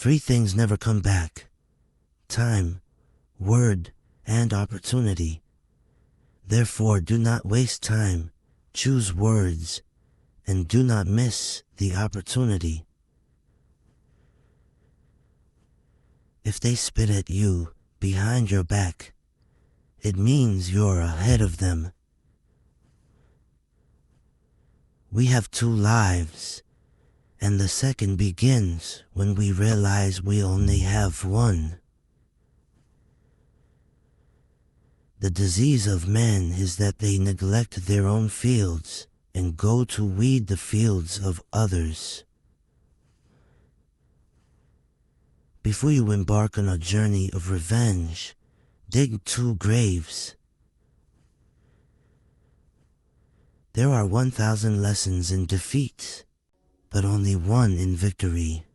Three things never come back: time, word, and opportunity. Therefore, do not waste time, choose words, and do not miss the opportunity. If they spit at you behind your back, it means you're ahead of them. We have two lives, and the second begins when we realize we only have one. The disease of men is that they neglect their own fields and go to weed the fields of others. Before you embark on a journey of revenge, dig 2 graves. There are 1,000 lessons in defeat, but only one in victory.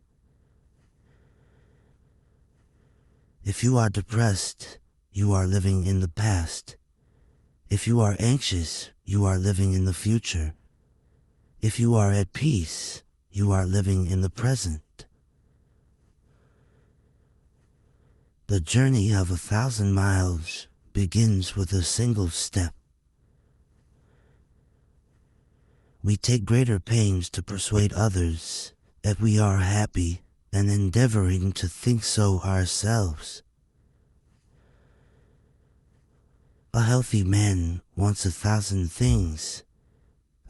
If you are depressed, you are living in the past. If you are anxious, you are living in the future. If you are at peace, you are living in the present. The journey of 1,000 miles begins with a single step. We take greater pains to persuade others that we are happy than endeavoring to think so ourselves. A healthy man wants 1,000 things.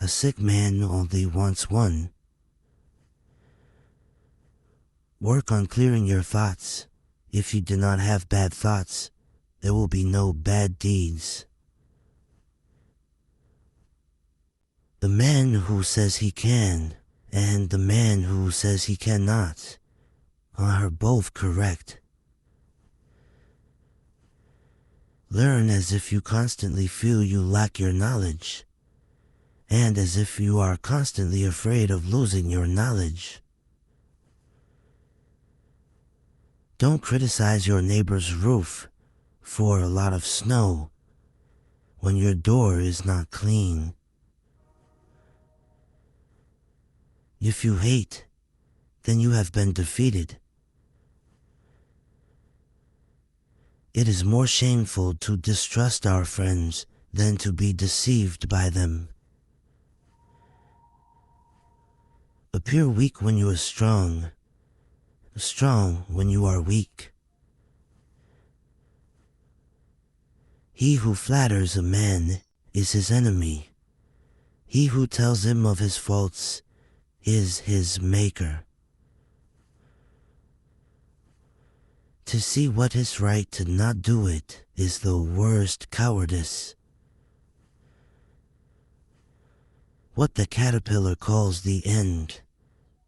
A sick man only wants one. Work on clearing your thoughts. If you do not have bad thoughts, there will be no bad deeds. The man who says he can and the man who says he cannot are both correct. Learn as if you constantly feel you lack your knowledge, and as if you are constantly afraid of losing your knowledge. Don't criticize your neighbor's roof for a lot of snow when your door is not clean. If you hate, then you have been defeated. It is more shameful to distrust our friends than to be deceived by them. Appear weak when you are strong, strong when you are weak. He who flatters a man is his enemy. He who tells him of his faults is his maker. To see what is right to not do it is the worst cowardice. What the caterpillar calls the end,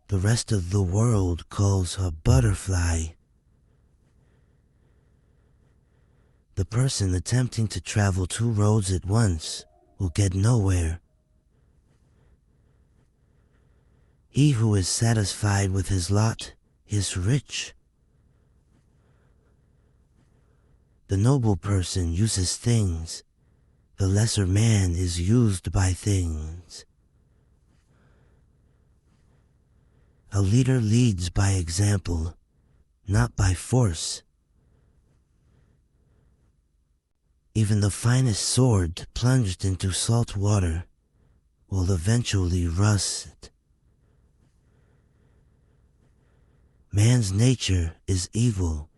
the rest of the world calls a butterfly. The person attempting to travel 2 roads at once will get nowhere. He who is satisfied with his lot is rich. The noble person uses things. The lesser man is used by things. A leader leads by example, not by force. Even the finest sword plunged into salt water will eventually rust. Man's nature is evil.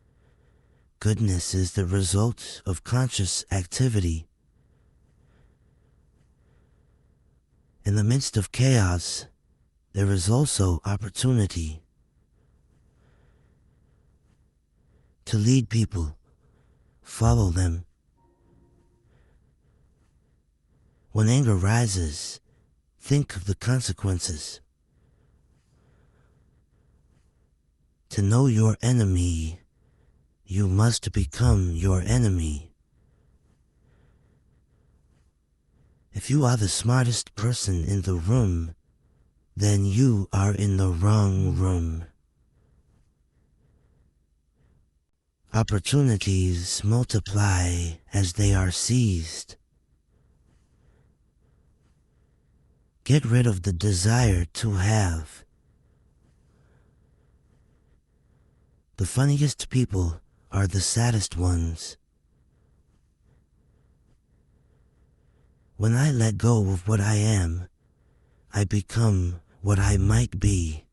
Goodness is the result of conscious activity. In the midst of chaos, there is also opportunity. To lead people, follow them. When anger rises, think of the consequences. To know your enemy, you must become your enemy. If you are the smartest person in the room, then you are in the wrong room. Opportunities multiply as they are seized. Get rid of the desire to have. The funniest people are the saddest ones. When I let go of what I am, I become what I might be.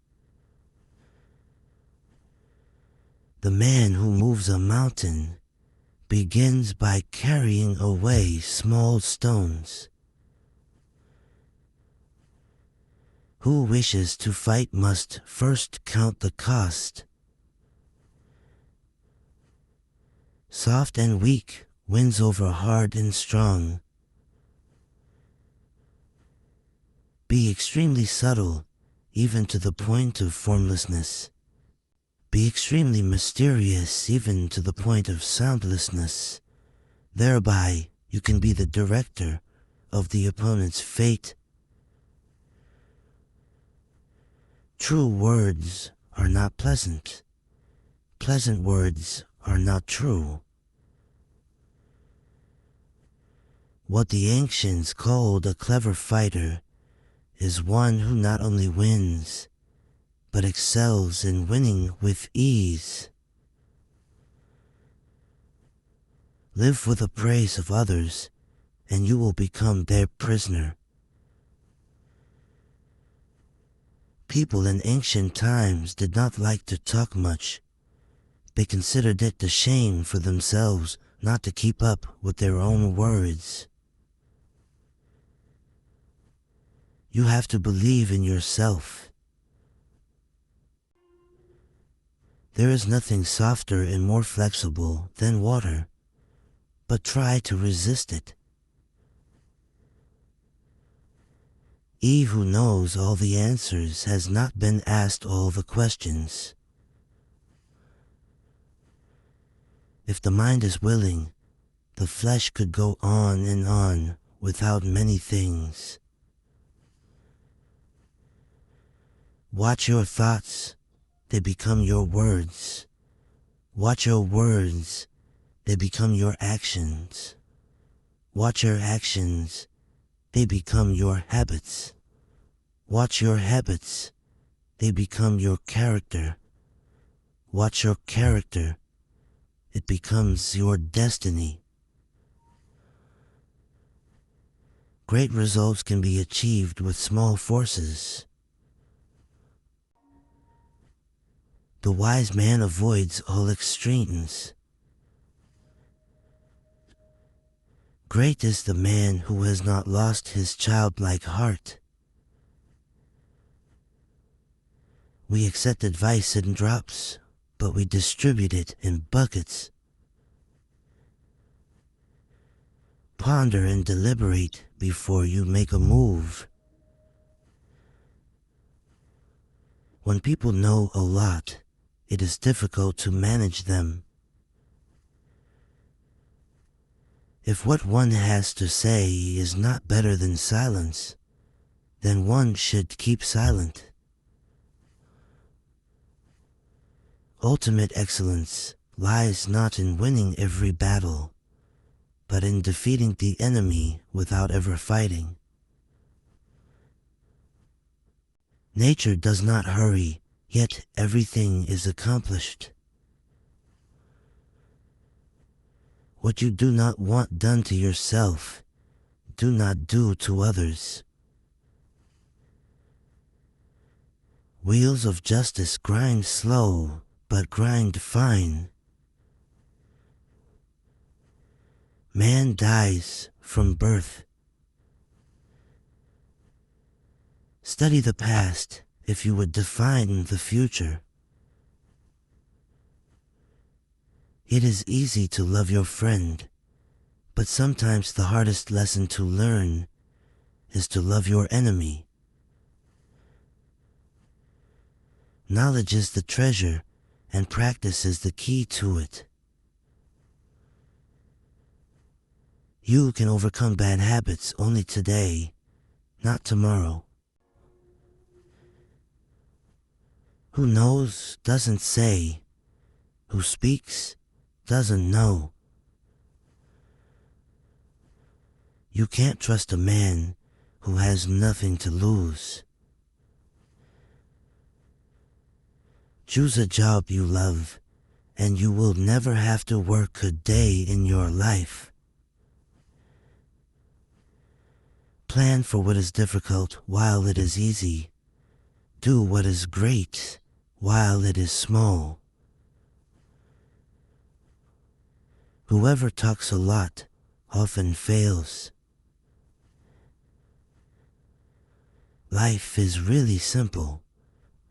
The man who moves a mountain begins by carrying away small stones. Who wishes to fight must first count the cost. Soft and weak wins over hard and strong. Be extremely subtle, even to the point of formlessness. Be extremely mysterious, even to the point of soundlessness. Thereby, you can be the director of the opponent's fate. True words are not pleasant. Pleasant words are not true. What the ancients called a clever fighter is one who not only wins, but excels in winning with ease. Live for the praise of others, and you will become their prisoner. People in ancient times did not like to talk much. They considered it a shame for themselves not to keep up with their own words. You have to believe in yourself. There is nothing softer and more flexible than water, but try to resist it. He who knows all the answers has not been asked all the questions. If the mind is willing, the flesh could go on and on without many things. Watch your thoughts, they become your words. Watch your words, they become your actions. Watch your actions, they become your habits. Watch your habits, they become your character. Watch your character, it becomes your destiny. Great results can be achieved with small forces. The wise man avoids all extremes. Great is the man who has not lost his childlike heart. We accept advice in drops, but we distribute it in buckets. Ponder and deliberate before you make a move. When people know a lot, it is difficult to manage them. If what one has to say is not better than silence, then one should keep silent. Ultimate excellence lies not in winning every battle, but in defeating the enemy without ever fighting. Nature does not hurry, yet everything is accomplished. What you do not want done to yourself, do not do to others. Wheels of justice grind slow, but grind fine. Man dies from birth. Study the past if you would define the future. It is easy to love your friend, but sometimes the hardest lesson to learn is to love your enemy. Knowledge is the treasure, and practice is the key to it. You can overcome bad habits only today, not tomorrow. Who knows doesn't say. Who speaks doesn't know. You can't trust a man who has nothing to lose. Choose a job you love and you will never have to work a day in your life. Plan for what is difficult while it is easy. Do what is great while it is small. Whoever talks a lot often fails. Life is really simple,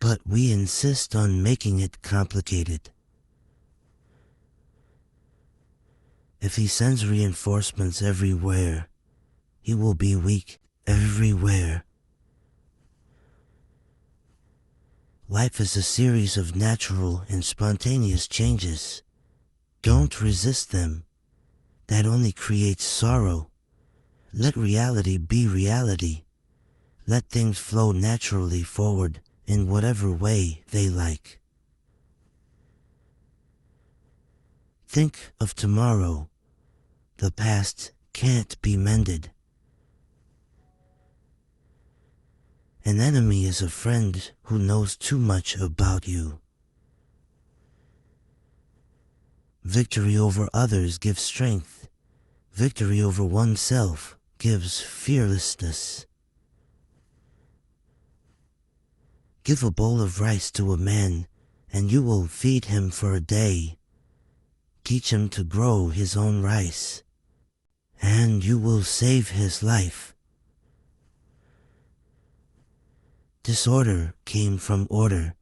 but we insist on making it complicated. If he sends reinforcements everywhere, he will be weak everywhere. Life is a series of natural and spontaneous changes. Don't resist them. That only creates sorrow. Let reality be reality. Let things flow naturally forward in whatever way they like. Think of tomorrow. The past can't be mended. An enemy is a friend who knows too much about you. Victory over others gives strength. Victory over oneself gives fearlessness. Give a bowl of rice to a man, and you will feed him for a day. Teach him to grow his own rice, and you will save his life. Disorder came from order.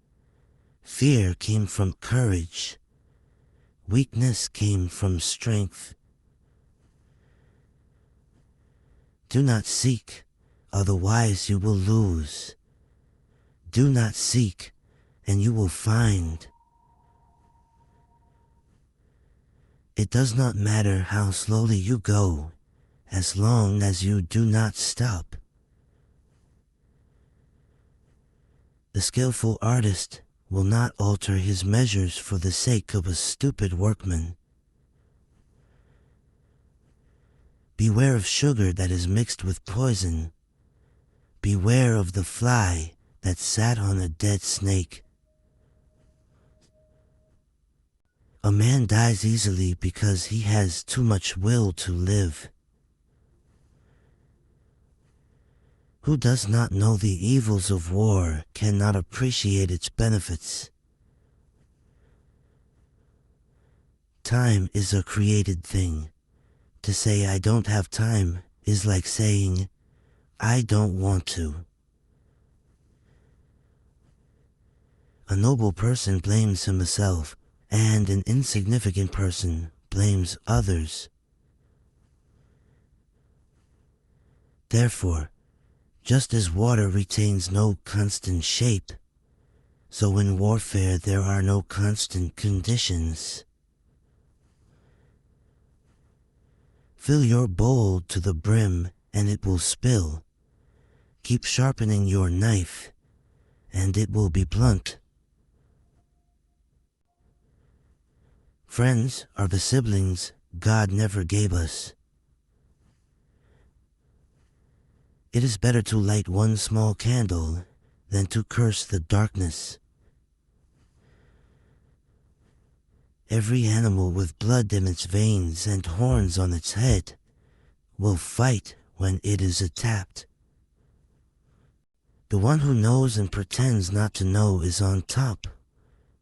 Fear came from courage. Weakness came from strength. Do not seek, otherwise you will lose. Do not seek, and you will find. It does not matter how slowly you go, as long as you do not stop. The skillful artist will not alter his measures for the sake of a stupid workman. Beware of sugar that is mixed with poison. Beware of the fly that sat on a dead snake. A man dies easily because he has too much will to live. Who does not know the evils of war cannot appreciate its benefits. Time is a created thing. To say I don't have time is like saying I don't want to. A noble person blames himself, and an insignificant person blames others. Therefore, just as water retains no constant shape, so in warfare there are no constant conditions. Fill your bowl to the brim and it will spill. Keep sharpening your knife and it will be blunt. Friends are the siblings God never gave us. It is better to light one small candle than to curse the darkness. Every animal with blood in its veins and horns on its head will fight when it is attacked. The one who knows and pretends not to know is on top,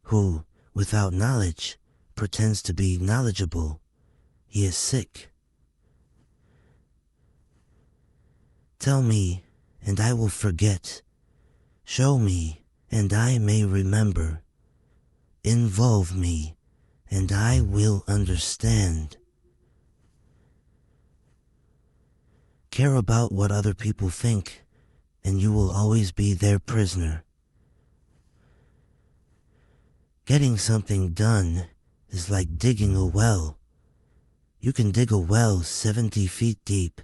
who, without knowledge, pretends to be knowledgeable. He is sick. Tell me, and I will forget. Show me, and I may remember. Involve me, and I will understand. Care about what other people think, and you will always be their prisoner. Getting something done is like digging a well. You can dig a well 70 feet deep,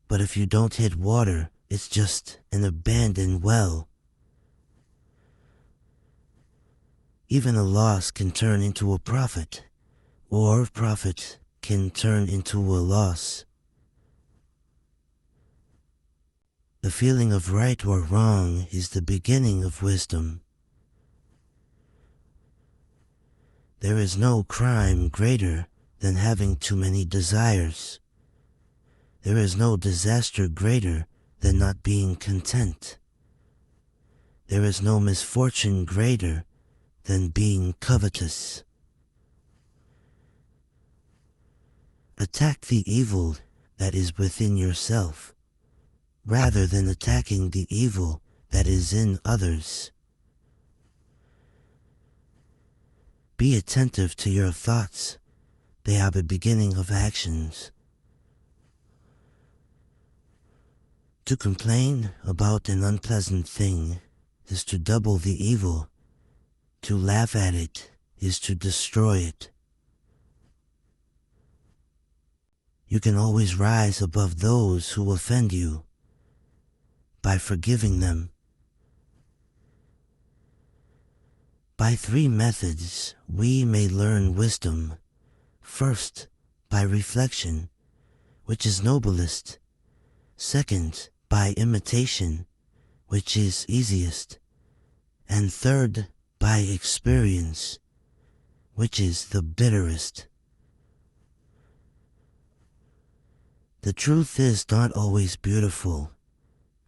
but if you don't hit water, it's just an abandoned well. Even a loss can turn into a profit, or profit can turn into a loss. The feeling of right or wrong is the beginning of wisdom. There is no crime greater than having too many desires. There is no disaster greater than not being content. There is no misfortune greater than being covetous. Attack the evil that is within yourself, rather than attacking the evil that is in others. Be attentive to your thoughts. They are the beginning of actions. To complain about an unpleasant thing is to double the evil. To laugh at it is to destroy it. You can always rise above those who offend you by forgiving them. By 3 methods we may learn wisdom. First, by reflection, which is noblest. Second, by imitation, which is easiest. And third, by experience, which is the bitterest. The truth is not always beautiful,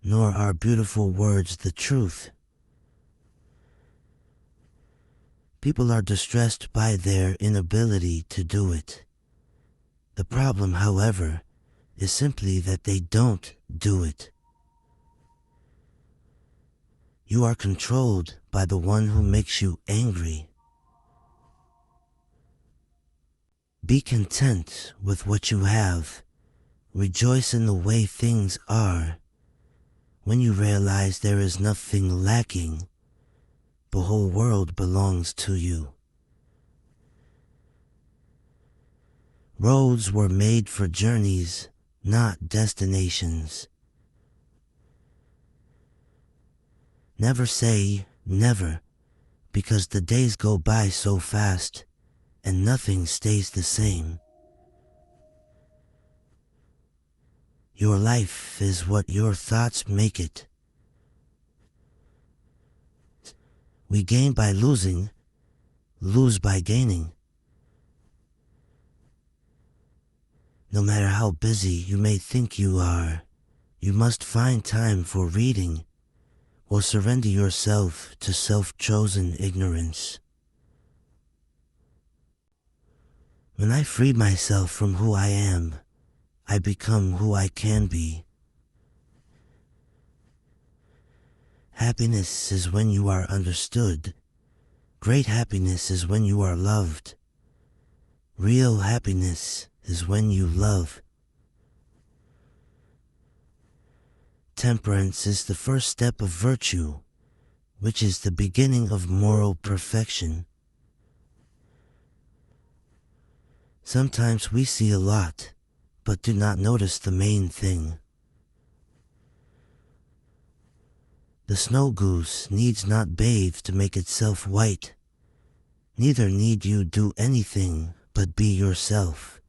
nor are beautiful words the truth. People are distressed by their inability to do it. The problem, however, is simply that they don't do it. You are controlled by the one who makes you angry. Be content with what you have. Rejoice in the way things are. When you realize there is nothing lacking, the whole world belongs to you. Roads were made for journeys, not destinations. Never say never, because the days go by so fast and nothing stays the same. Your life is what your thoughts make it. We gain by losing, lose by gaining. No matter how busy you may think you are, you must find time for reading or surrender yourself to self-chosen ignorance. When I free myself from who I am, I become who I can be. Happiness is when you are understood. Great happiness is when you are loved. Real happiness is when you love. Temperance is the first step of virtue, which is the beginning of moral perfection. Sometimes we see a lot, but do not notice the main thing. The snow goose needs not bathe to make itself white. Neither need you do anything but be yourself.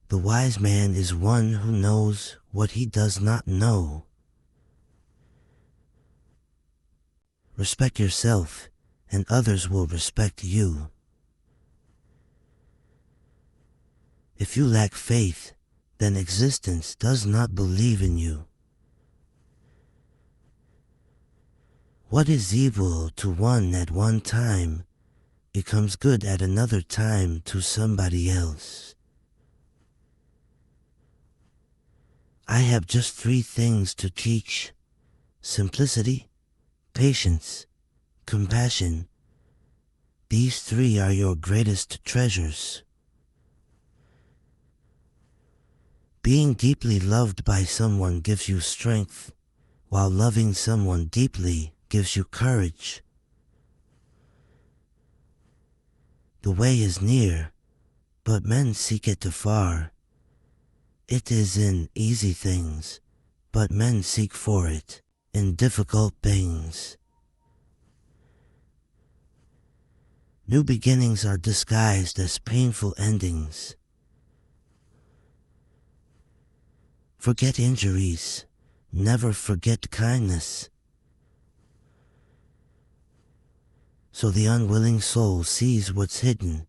The wise man is one who knows what he does not know. Respect yourself, and others will respect you. If you lack faith, then existence does not believe in you. What is evil to one at one time becomes good at another time to somebody else. I have just 3 things to teach: simplicity, patience, compassion. These 3 are your greatest treasures. Being deeply loved by someone gives you strength, while loving someone deeply gives you courage. The way is near, but men seek it afar. It is in easy things, but men seek for it in difficult things. New beginnings are disguised as painful endings. Forget injuries, never forget kindness. So the unwilling soul sees what's hidden,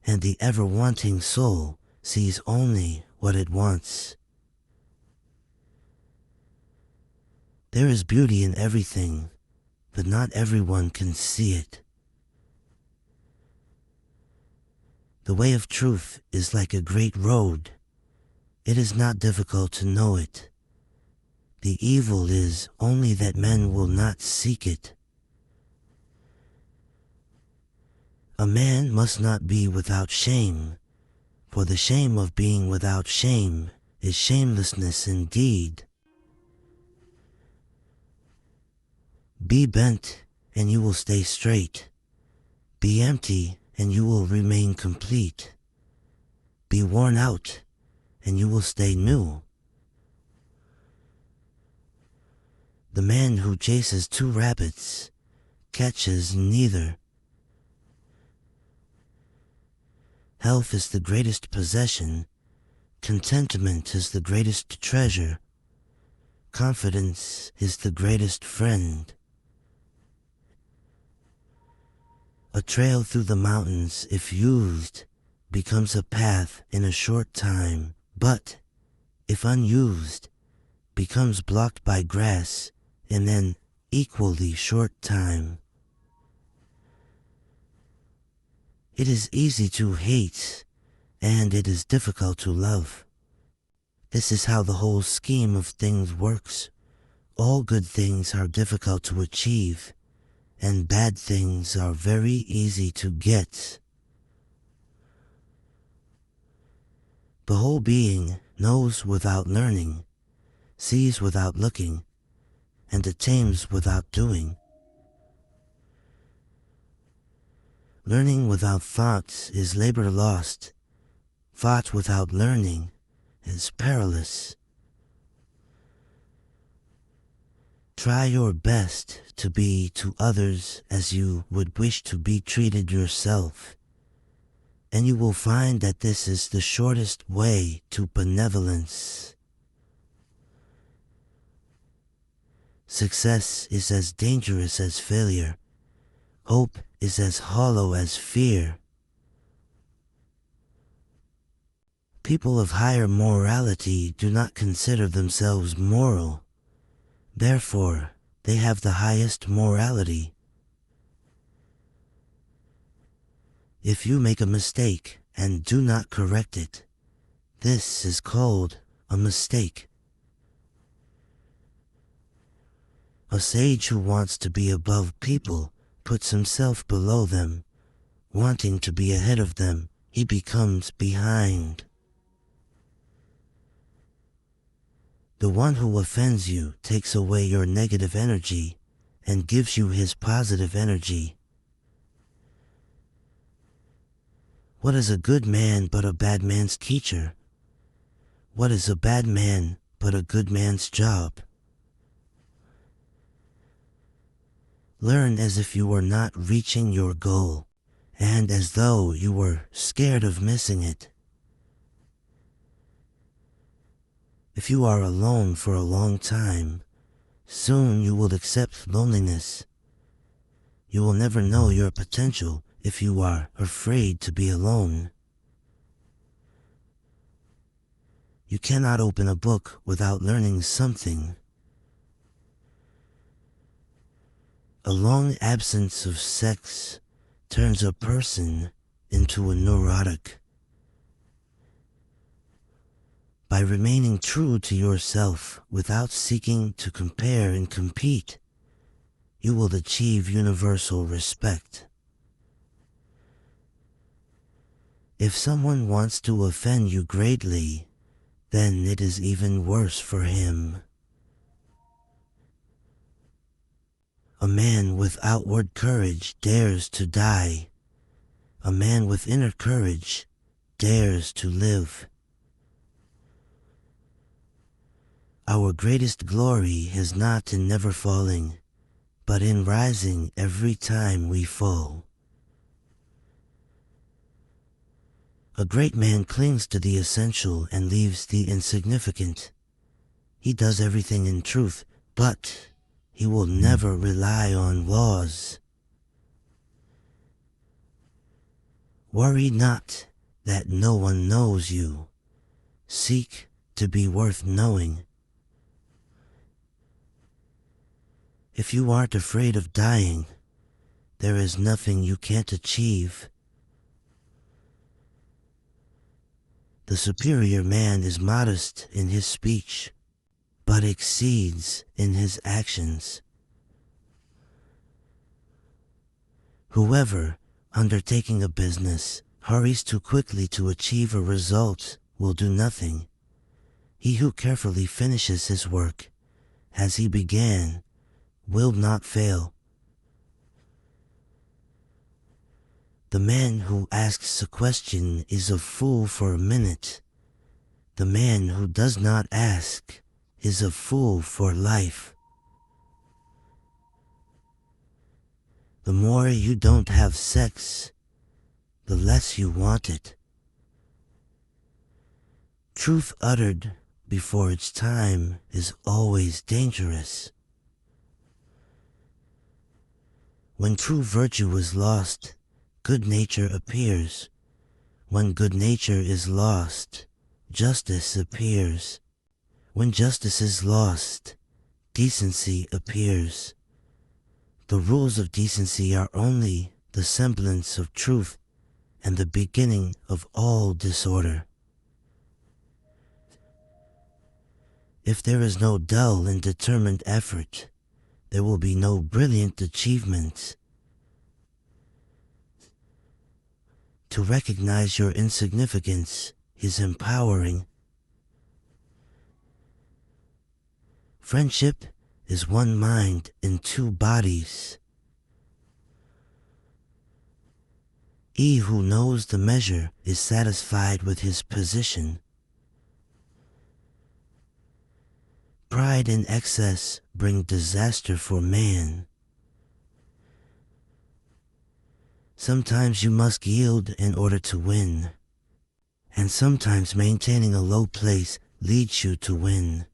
and the ever-wanting soul sees only what it wants. There is beauty in everything, but not everyone can see it. The way of truth is like a great road. It is not difficult to know it. The evil is only that men will not seek it. A man must not be without shame, for the shame of being without shame is shamelessness indeed. Be bent, and you will stay straight. Be empty, and you will remain complete. Be worn out, and you will stay new. The man who chases two rabbits catches neither. Health is the greatest possession. Contentment is the greatest treasure. Confidence is the greatest friend. A trail through the mountains, if used, becomes a path in a short time, but, if unused, becomes blocked by grass in an equally short time. It is easy to hate, and it is difficult to love. This is how the whole scheme of things works. All good things are difficult to achieve, and bad things are very easy to get. The whole being knows without learning, sees without looking, and attains without doing. Learning without thought is labor lost. Thought without learning is perilous. Try your best to be to others as you would wish to be treated yourself, and you will find that this is the shortest way to benevolence. Success is as dangerous as failure. Hope is as hollow as fear. People of higher morality do not consider themselves moral. Therefore, they have the highest morality. If you make a mistake and do not correct it, this is called a mistake. A sage who wants to be above people puts himself below them. Wanting to be ahead of them, he becomes behind. The one who offends you takes away your negative energy and gives you his positive energy. What is a good man but a bad man's teacher? What is a bad man but a good man's job? Learn as if you were not reaching your goal, and as though you were scared of missing it. If you are alone for a long time, soon you will accept loneliness. You will never know your potential if you are afraid to be alone. You cannot open a book without learning something. A long absence of sex turns a person into a neurotic. By remaining true to yourself without seeking to compare and compete, you will achieve universal respect. If someone wants to offend you greatly, then it is even worse for him. A man with outward courage dares to die. A man with inner courage dares to live. Our greatest glory is not in never falling, but in rising every time we fall. A great man clings to the essential and leaves the insignificant. He does everything in truth, but he will never rely on laws. Worry not that no one knows you. Seek to be worth knowing. If you aren't afraid of dying, there is nothing you can't achieve. The superior man is modest in his speech, but exceeds in his actions. Whoever, undertaking a business, hurries too quickly to achieve a result will do nothing. He who carefully finishes his work, as he began, will not fail. The man who asks a question is a fool for a minute. The man who does not ask is a fool for life. The more you don't have sex, the less you want it. Truth uttered before its time is always dangerous. When true virtue is lost, good nature appears. When good nature is lost, justice appears. When justice is lost, decency appears. The rules of decency are only the semblance of truth and the beginning of all disorder. If there is no dull and determined effort, there will be no brilliant achievements. To recognize your insignificance is empowering. Friendship is one mind in two bodies. He who knows the measure is satisfied with his position. Pride and excess bring disaster for man. Sometimes you must yield in order to win, and sometimes maintaining a low place leads you to win.